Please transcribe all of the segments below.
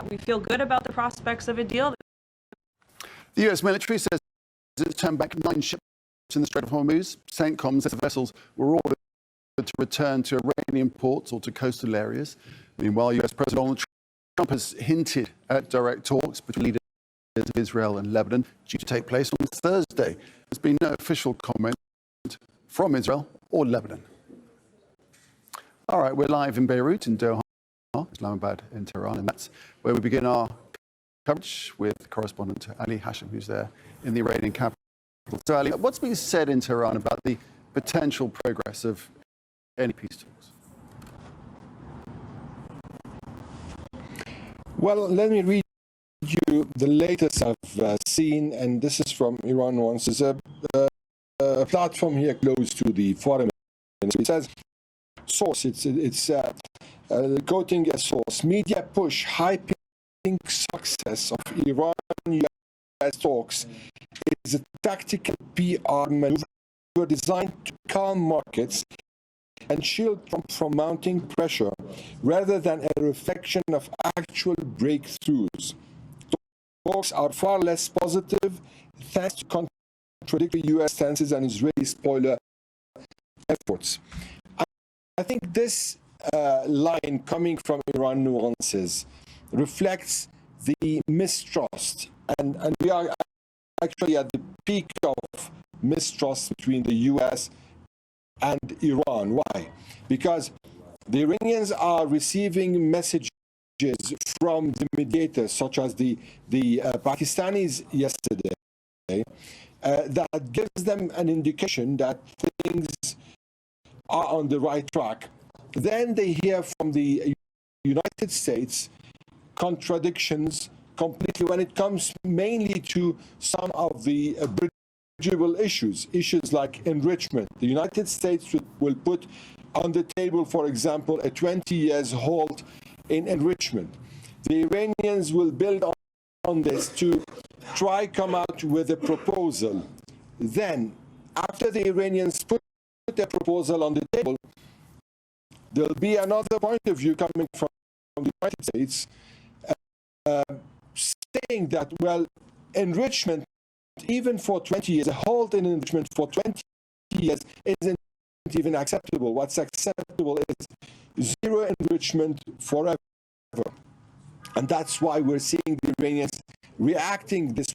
we feel good about the prospects of a deal. The U.S. military says it's turned back 9 ships in the Strait of Hormuz. CENTCOM says the vessels were ordered to return to Iranian ports or to coastal areas. Meanwhile, U.S. President Donald Trump has hinted at direct talks between leaders of Israel and Lebanon due to take place on Thursday. There's been no official comment from Israel or Lebanon. All right, we're live in Beirut, in Doha, Islamabad, in Tehran, and that's where we begin our coverage with correspondent Ali Hashim, who's there in the Iranian capital. So, Ali, what's been said in Tehran about the potential progress of any peace talks? Well, let me read you the latest I've seen, and this is from Iran Once. There's a platform here close to the foreign ministry. It says, source, it's quoting a source, media push hyping success of Iran-US talks is a tactical PR maneuver designed to calm markets and shield Trump from mounting pressure rather than a reflection of actual breakthroughs. Talks are far less positive thanks to contradictory U.S. stances and Israeli spoiler efforts. I think this line coming from Iran Nuances reflects the mistrust, and we are actually at the peak of mistrust between the U.S. and Iran. Why? Because the Iranians are receiving messages from the mediators, such as the Pakistanis yesterday, that gives them an indication that things are on the right track. Then they hear from the United States contradictions completely when it comes mainly to some of the bridgeable issues like enrichment. The United States will put on the table, for example, a 20 years hold in enrichment. The Iranians will build on this to try come out with a proposal. Then, after the Iranians put a proposal on the table, there'll be another point of view coming from the United States saying that, well, enrichment, even for 20 years, a hold in enrichment for 20 years isn't even acceptable. What's acceptable is zero enrichment forever. And that's why we're seeing the Iranians reacting this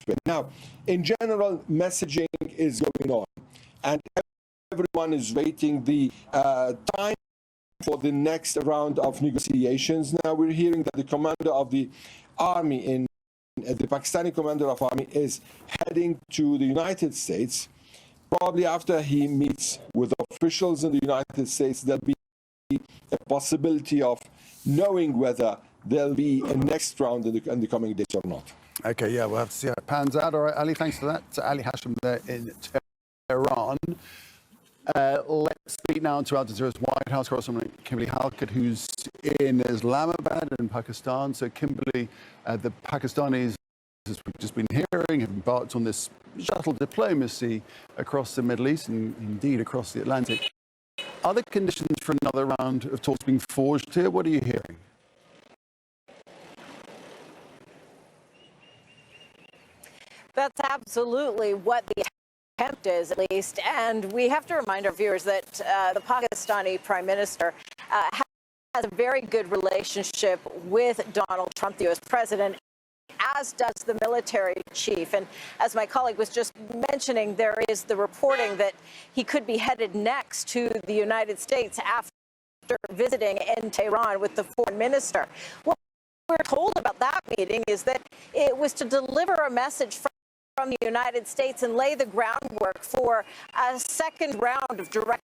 way. Now, in general, messaging is going on, and everyone is waiting the time for the next round of negotiations. Now, we're hearing that the commander of the army the Pakistani commander of army is heading to the United States. Probably after he meets with officials in the United States, there'll be a possibility of knowing whether there'll be a next round in the coming days or not. Okay, yeah, we'll have to see how it pans out. All right, Ali, thanks for that. Ali Hashim there in Tehran. Let's speak now to Al Jazeera's White House correspondent Kimberly Halkett, who's in Islamabad in Pakistan. So, Kimberly, the Pakistanis, as we've just been hearing, have embarked on this shuttle diplomacy across the Middle East and indeed across the Atlantic. Are the conditions for another round of talks being forged here? What are you hearing? That's absolutely what the attempt is, at least. And we have to remind our viewers that the Pakistani Prime Minister has a very good relationship with Donald Trump, the U.S. president, as does the military chief. And as my colleague was just mentioning, there is the reporting that he could be headed next to the United States after visiting in Tehran with the foreign minister. What we're told about that meeting is that it was to deliver a message from the United States and lay the groundwork for a second round of direct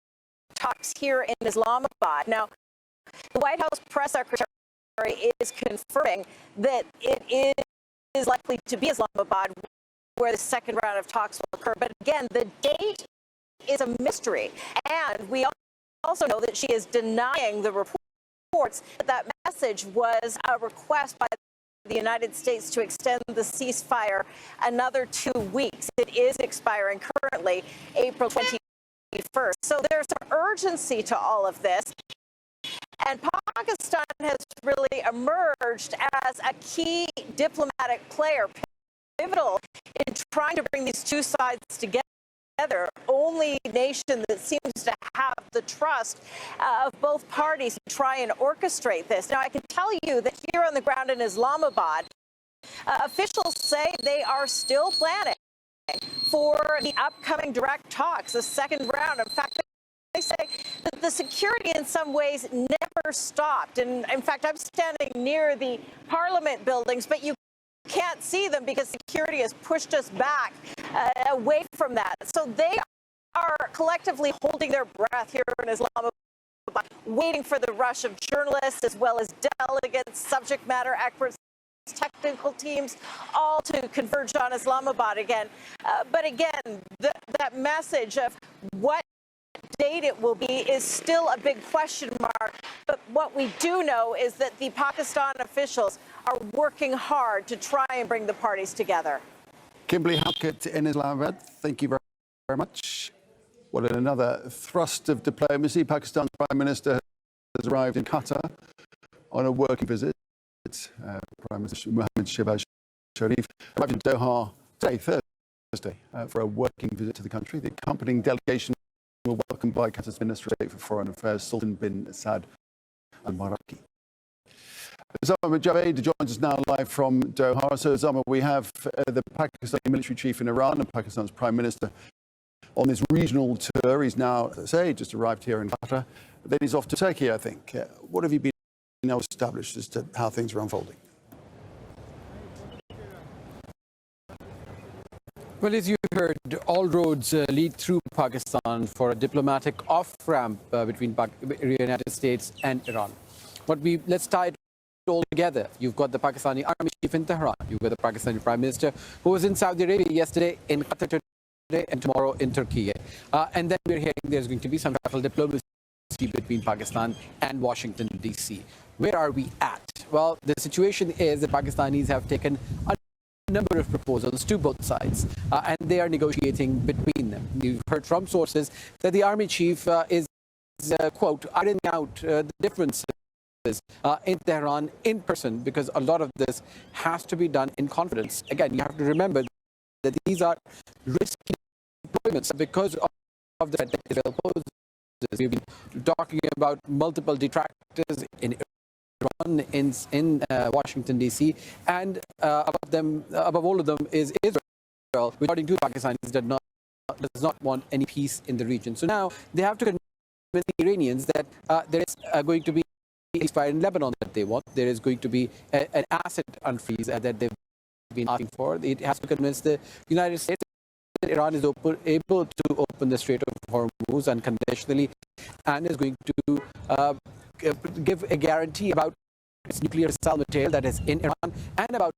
talks here in Islamabad. Now, the White House press secretary is confirming that it is likely to be Islamabad where the second round of talks will occur. But again, the date is a mystery. And we also know that she is denying the reports that that message was a request by the United States to extend the ceasefire another 2 weeks. It is expiring currently April 21st. So there's some urgency to all of this. And Pakistan has really emerged as a key diplomatic player, pivotal in trying to bring these two sides together. Only nation that seems to have the trust of both parties to try and orchestrate this. Now, I can tell you that here on the ground in Islamabad, officials say they are still planning for the upcoming direct talks, the second round. In fact, they say that the security in some ways never stopped. And in fact, I'm standing near the parliament buildings, but you can't see them because security has pushed us back away from that. So they are collectively holding their breath here in Islamabad, waiting for the rush of journalists as well as delegates, subject matter experts, technical teams, all to converge on Islamabad again. But again, that message of what date it will be is still a big question mark. But what we do know is that the Pakistan officials are working hard to try and bring the parties together. Kimberly Halkett in Islamabad, thank you very much. Well, in another thrust of diplomacy, Pakistan's Prime Minister has arrived in Qatar on a working visit. Prime Minister Mohammad Shehbaz Sharif arrived in Doha today, Thursday, for a working visit to the country. The accompanying delegation were welcomed by Qatar's Minister of State for Foreign Affairs, Sultan bin Saad Al Maraki. Zama Javed joins us now live from Doha. So, Zama, we have the Pakistani military chief in Iran and Pakistan's Prime Minister on this regional tour. He's now, as I say, just arrived here in Qatar. Then he's off to Turkey, I think. What have you been now established as to how things are unfolding? Well, as you heard, all roads lead through Pakistan for a diplomatic off-ramp between the United States and Iran. Let's tie it all together. You've got the Pakistani army chief in Tehran. You've got the Pakistani prime minister who was in Saudi Arabia yesterday, in Qatar today, and tomorrow in Turkey. And then we're hearing there's going to be some travel diplomacy between Pakistan and Washington, D.C. Where are we at? Well, the situation is that Pakistanis have taken a number of proposals to both sides, and they are negotiating between them. You've heard from sources that the army chief is, quote, ironing out the differences in Tehran in person, because a lot of this has to be done in confidence. Again, you have to remember that these are risky deployments because of the technical poses. We've been talking about multiple detractors in Iran, in Washington, D.C., and above all of them is Israel, which, according to Pakistanis, does not want any peace in the region. So now they have to convince the Iranians that there is going to be a ceasefire in Lebanon that they want. There is going to be an asset unfreeze that they've been asking for. It has to convince the United States that Iran is able to open the Strait of Hormuz unconditionally and is going to give a guarantee about its nuclear missile material that is in Iran and about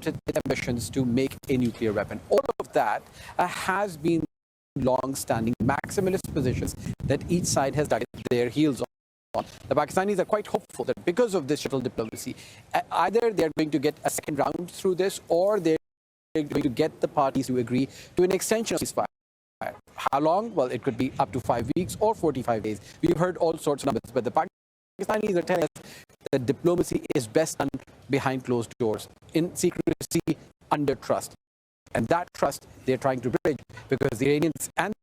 its ambitions to make a nuclear weapon. All of that has been long-standing maximalist positions that each side has dug their heels on. The Pakistanis are quite hopeful that because of this shuttle diplomacy, either they're going to get a second round through this, or they're going to get the parties to agree to an extension of ceasefire. How long? Well, it could be up to 5 weeks or 45 days. We've heard all sorts of numbers, but the Pakistanis are telling us that diplomacy is best done behind closed doors, in secrecy, under trust. And that trust they're trying to bridge, because the Iranians and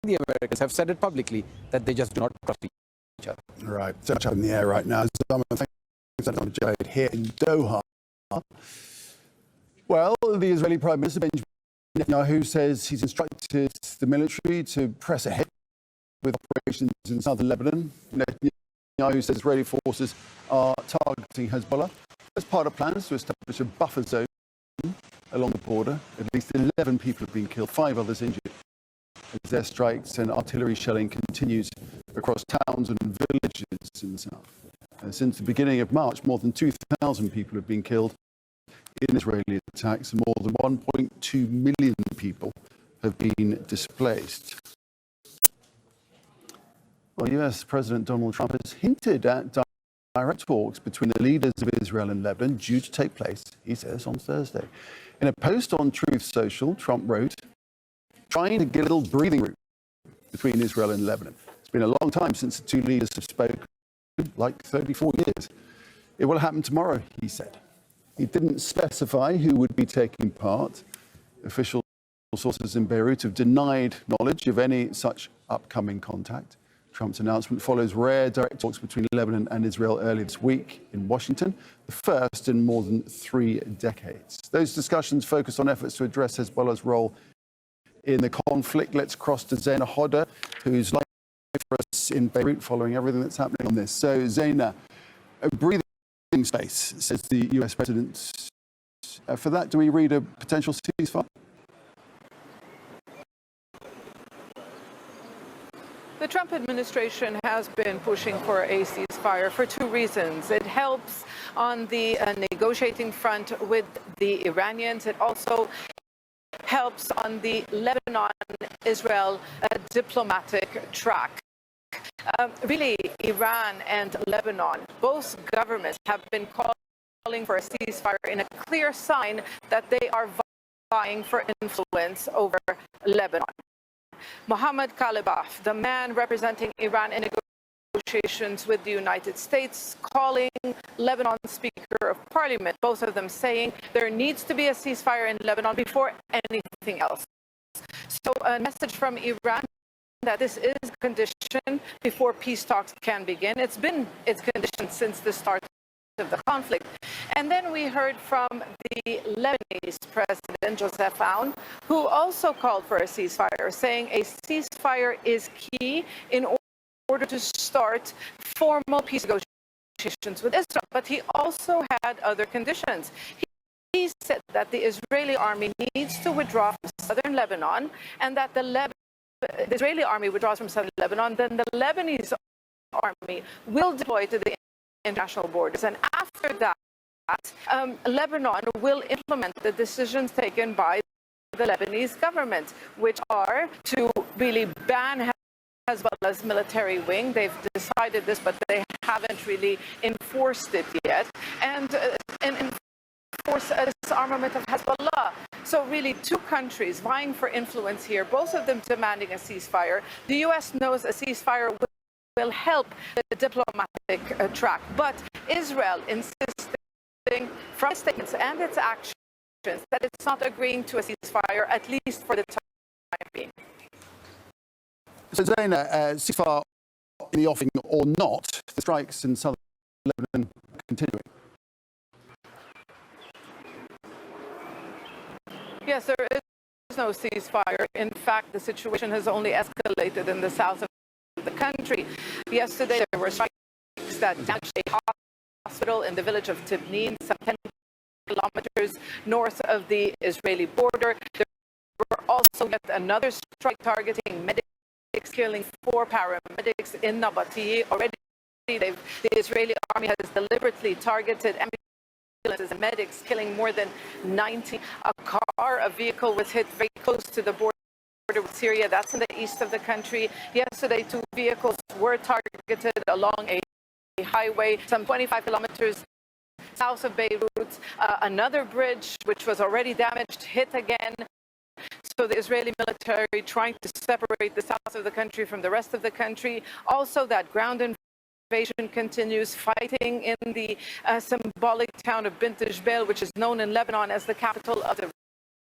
the Americans have said it publicly that they just do not trust each other. Right, so much up in the air right now. Thanks, Jade, here in Doha. Well, the Israeli Prime Minister Benjamin Netanyahu says he's instructed the military to press ahead with operations in southern Lebanon. Netanyahu says Israeli forces are targeting Hezbollah as part of plans to establish a buffer zone along the border. At least 11 people have been killed, 5 others injured, as airstrikes and artillery shelling continues across towns and villages in the south. Since the beginning of March, more than 2,000 people have been killed in Israeli attacks, and more than 1.2 million people have been displaced. Well, US President Donald Trump has hinted at direct talks between the leaders of Israel and Lebanon due to take place, he says, on Thursday. In a post on Truth Social, Trump wrote, trying to get a little breathing room between Israel and Lebanon. It's been a long time since the two leaders have spoken like 34 years. It will happen tomorrow, he said. He didn't specify who would be taking part. Official sources in Beirut have denied knowledge of any such upcoming contact. Trump's announcement follows rare direct talks between Lebanon and Israel earlier this week in Washington, the first in more than 3 decades. Those discussions focus on efforts to address Hezbollah's role in the conflict. Let's cross to Zaina Hodder, who's live for us in Beirut following everything that's happening on this. So, Zaina, a breathing space, says the US president. For that, do we read a potential ceasefire? The Trump administration has been pushing for a ceasefire for 2 reasons. It helps on the negotiating front with the Iranians. It also helps on the Lebanon-Israel diplomatic track. Really, Iran and Lebanon, both governments have been calling for a ceasefire in a clear sign that they are vying for influence over Lebanon. Mohammad Kalibaf, the man representing Iran in negotiations with the United States, calling Lebanon's Speaker of Parliament, both of them saying there needs to be a ceasefire in Lebanon before anything else. So a message from Iran that this is a condition before peace talks can begin. It's been its condition since the start of the conflict. And then we heard from the Lebanese president, Joseph Aoun, who also called for a ceasefire, saying a ceasefire is key in order to start formal peace negotiations with Israel. But he also had other conditions. He said that the Israeli army needs to withdraw from southern Lebanon, and that the Israeli army withdraws from southern Lebanon, then the Lebanese army will deploy to the international borders. And after that, Lebanon will implement the decisions taken by the Lebanese government, which are to really ban Hezbollah's military wing. They've decided this, but they haven't really enforced it yet. And enforce disarmament of Hezbollah. So really 2 countries vying for influence here, both of them demanding a ceasefire. The U.S. knows a ceasefire will help the diplomatic track, but Israel insisting from its statements and its actions that it's not agreeing to a ceasefire, at least for the time being. So, Zaina, ceasefire in the offing or not, the strikes in southern Lebanon are continuing. Yes, there is no ceasefire. In fact, the situation has only escalated in the south of the country. Yesterday, there were strikes that damaged a hospital in the village of Tibnin, some 10 kilometers north of the Israeli border. There were also yet another strike targeting medics, killing 4 paramedics in Nabatieh. Already, the Israeli army has deliberately targeted ambulances and medics, killing more than 90. A vehicle was hit very close to the border with Syria. That's in the east of the country. Yesterday, 2 vehicles were targeted along a highway some 25 kilometers south of Beirut. Another bridge, which was already damaged, hit again. So the Israeli military trying to separate the south of the country from the rest of the country. Also, that ground invasion continues, fighting in the symbolic town of Bint Jbeil, which is known in Lebanon as the capital of the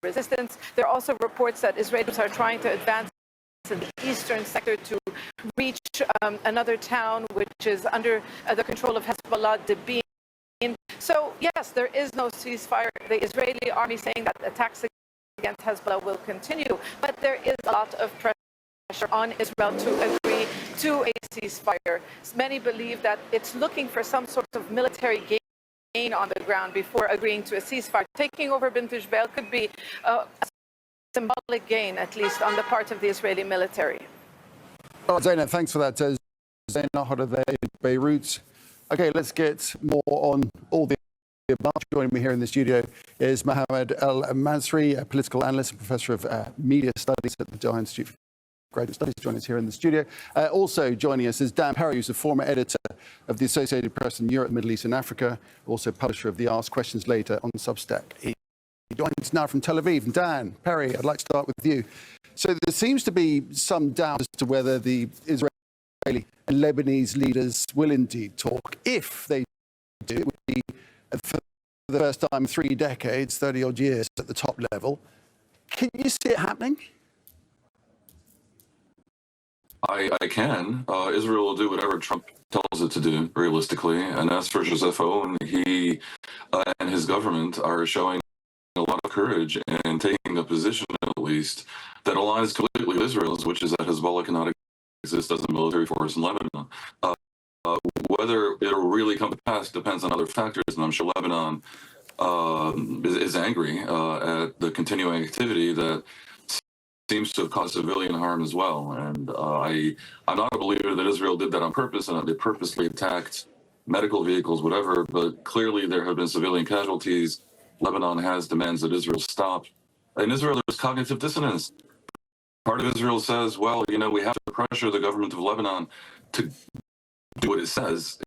resistance. There are also reports that Israelis are trying to advance in the eastern sector to reach another town which is under the control of Hezbollah, Debin. So yes, there is no ceasefire. The Israeli army saying that attacks against Hezbollah will continue, but there is a lot of pressure on Israel to agree to a ceasefire. Many believe that it's looking for some sort of military gain on the ground before agreeing to a ceasefire. Taking over Bint Jbeil could be a symbolic gain, at least on the part of the Israeli military. Oh, Zaina, thanks for that. Zaina Hodder there in Beirut. Okay, let's get more on all the above. Joining me here in the studio is Mohammed El-Masri, a political analyst and professor of media studies at the Doha Institute for Graduate Studies, joining us here in the studio. Also joining us is Dan Perry, who's a former editor of the Associated Press in Europe, Middle East and Africa, also publisher of the Ask Questions Later on Substack. He joins us now from Tel Aviv. And Dan Perry, I'd like to start with you. So there seems to be some doubt as to whether the Israeli and Lebanese leaders will indeed talk. If they do, it would be for the first time in 3 decades, 30 odd years at the top level. Can you see it happening? I can. Israel will do whatever Trump tells it to do, realistically. And as for Joseph Aoun, he and his government are showing a lot of courage in taking a position, at least, that aligns completely with Israel's, which is that Hezbollah cannot exist as a military force in Lebanon. Whether it'll really come to pass depends on other factors, and I'm sure Lebanon is angry at the continuing activity that seems to have caused civilian harm as well. And I'm not a believer that Israel did that on purpose and that they purposely attacked medical vehicles, whatever, but clearly there have been civilian casualties. Lebanon has demands that Israel stop. In Israel, there's cognitive dissonance. Part of Israel says, well, we have to pressure the government of Lebanon to do what it says